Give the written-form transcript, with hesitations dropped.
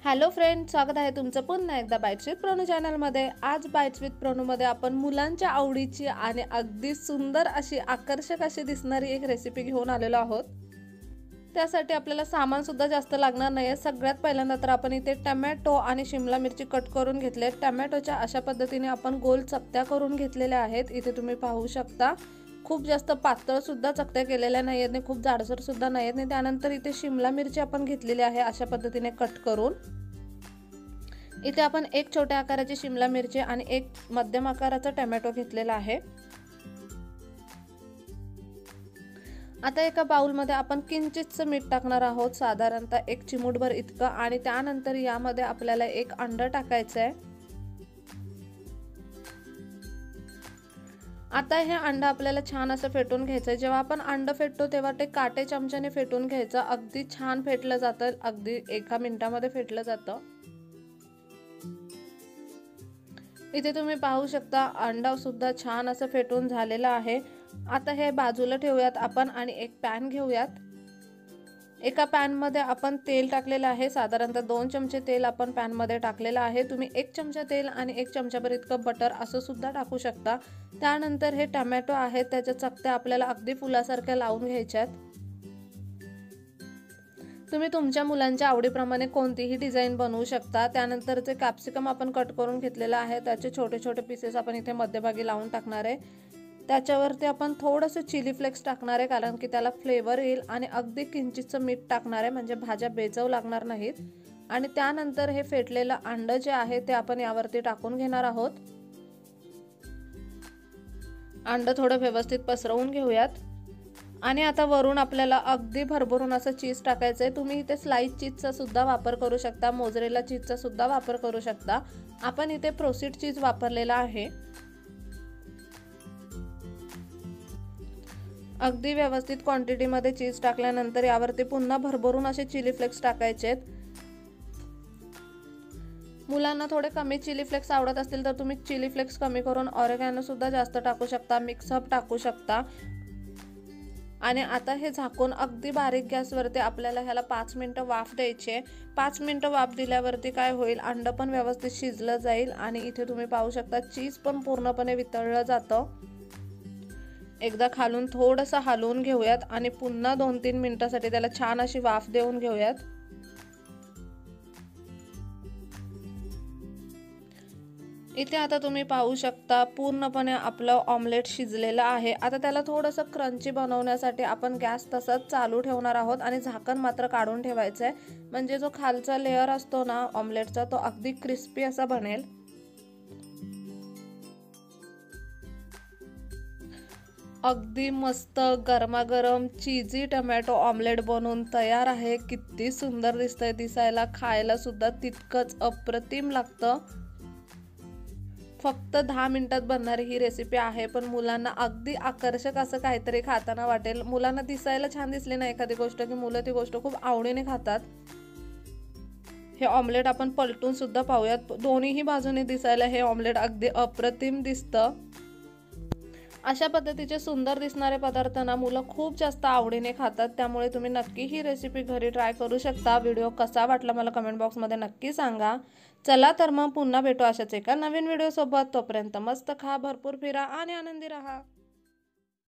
Hello friend, स्वागत आहे तुमचं पुन्हा एकदा बाईट्स विथ प्रणू चॅनलमध्ये। आज बाईट्स विथ प्रणूमध्ये आपण मुलांच्या आवडीची आणि अगदी सुंदर अशी आकर्षक अशी दिसणारी एक रेसिपी घेऊन आलेलो आहोत। त्यासाठी आपल्याला सामान सुद्धा जास्त लागणार नाही। सगळ्यात पहिल्यांदा तर आपण इथे टोमॅटो आणि शिमला मिरची कट करून घेतले। टोमॅटोच्या अशा पद्धतीने आपण गोल चकत्या करून घेतलेल्या आहेत। इथे तुम्ही पाहू शकता खूप जास्त पातळ सुद्धा चकत्या केलेल्या नाहीत आणि खूप जाडसर सुद्धा नाहीत। आणि त्यानंतर इथे शिमला मिरची आपण घेतलेली आहे अशा पद्धतीने कट करून। इथे आपण एक छोट्या आकाराची शिमला मिरची आणि एक मध्यम आकाराचा टोमॅटो घेतलेला आहे। आता एका बाउल मध्ये आपण किंचितच मीठ टाकणार आहोत, साधारणतः एक चिमूटभर इतकं। आणि त्यानंतर यामध्ये आपल्याला एक अंड टाकायचं आहे। आता हे अंड आपल्याला छान असं फेटून घ्यायचं आहे। जेव्हा आपण अंड फेटतो तेव्हा ते काटे चमच्याने फेटून घ्यायचं। अगदी छान फेटलं जातं, अगदी एका मिनिटामध्ये फेटलं जातं। इथे तुम्ही पाहू शकता अंडा सुद्धा छान असं फेटून झालेला आहे। आता हे बाजूला ठेवूयात आपण आणि एक पॅन घेऊयात। एका पॅन मध्ये आपण तेल टाकलेलं आहे, साधारणतः 2 चमचे तेल आपण पॅन मध्ये टाकलेलं आहे। तुम्ही 1 चमचा तेल आणि 1 चमचाभर इतकं बटर असं सुद्धा टाकू शकता। त्यानंतर हे टोमॅटो आहेत त्याच्या चकत्या आपल्याला अगदी फुलासारख्या लावून घ्यायच्यात। तुम्ही तुमच्या मुलांच्या आवडीप्रमाणे कोणतीही डिझाइन बनवू शकता। त्यानंतर जे कॅप्सिकम आपण कट करून घेतलेला आहे त्याचे छोटे छोटे पीसेस आपण इथे मध्यभागी लावून टाकणार आहे। त्याच्यावरती आपण थोडंसं चिली फ्लेक्स टाकणार आहे, कारण की त्याला फ्लेवर येईल। आणि अगदी किंचितचं मीठ टाकणार आहे, म्हणजे भाज्या बेचव लागणार नाहीत। आणि त्यानंतर हे फेटलेलं अंड जे आहे ते आपण यावरती टाकून घेणार आहोत। अंड थोडं व्यवस्थित पसरवून घेऊयात। आणि आता वरून आपल्याला अगदी भरभरून असं चीज टाकायचं आहे। तुम्ही इथे स्लाइस चीजचा सुद्धा वापर करू शकता, मोझरेला चीजचा सुद्धा वापर करू शकता। आपण इथे प्रोसीड चीज वापरलेला आहे। अगदी व्यवस्थित क्वांटिटी मध्ये चीज टाकल्यानंतर यावरती पुन्हा भरभरून असे चिली फ्लेक्स टाकायचे आहेत। मुलांना थोडे कमी चिली फ्लेक्स आवडत असतील तर तुम्ही चिली फ्लेक्स कमी करून ऑरेगॅनो सुद्धा जास्त टाकू शकता, मिक्स अप टाकू शकता। आणि आता हे झाकून अगदी बारीक गॅसवरती आपल्याला ह्याला 5 मिनिटं वाफ द्यायची आहे। 5 मिनिटं वाफ दिल्यावरती काय होईल, अंड पण व्यवस्थित शिजलं जाईल आणि इथे तुम्ही पाहू शकता चीज पण पूर्णपणे वितळलं जातं। एकदा खालून थोडंसं हलवून घेऊयात आणि पुन्हा 2-3 मिनिटांसाठी त्याला छान अशी वाफ देऊन घेऊयात। इथे आता तुम्ही पाहू शकता पूर्णपणे आपलं ऑमलेट शिजलेलं आहे। आता त्याला थोडंसं क्रंची बनवण्यासाठी आपण गॅस तसंच चालू ठेवणार आहोत आणि झाकण मात्र काढून ठेवायचं आहे, म्हणजे जो खालचा लेयर असतो ना ऑमलेटचा तो अगदी क्रिस्पी असा बनेल। अगदी मस्त गरमागरम चीजी टोमॅटो ऑमलेट बनवून तयार आहे। किती सुंदर दिसतंय दिसायला, खायला सुद्धा तितकंच अप्रतिम लागतं। फक्त 10 मिनिटात बनणारी ही रेसिपी आहे, पण मुलांना अगदी आकर्षक असं काहीतरी खाताना वाटेल। मुलांना दिसायला छान दिसली ना एखादी गोष्ट की मुलं ती गोष्ट खूप आवडीने खातात। हे ऑमलेट आपण पलटून सुद्धा पाहूयात, दोन्हीही बाजूने दिसायला हे ऑमलेट अगदी अप्रतिम दिसतं। अशा पद्धतीचे सुंदर दिसणारे पदार्थ ना मुलं खूप जास्त आवडीने खातात, त्यामुळे तुम्ही नक्की ही रेसिपी घरी ट्राय करू शकता। व्हिडिओ कसा वाटला मला कमेंट बॉक्समध्ये नक्की सांगा। चला तर मग पुन्हा भेटू अशाच एका नवीन व्हिडिओ सोबत। तोपर्यंत मस्त खा, भरपूर फिरा आणि आनंदी राहा।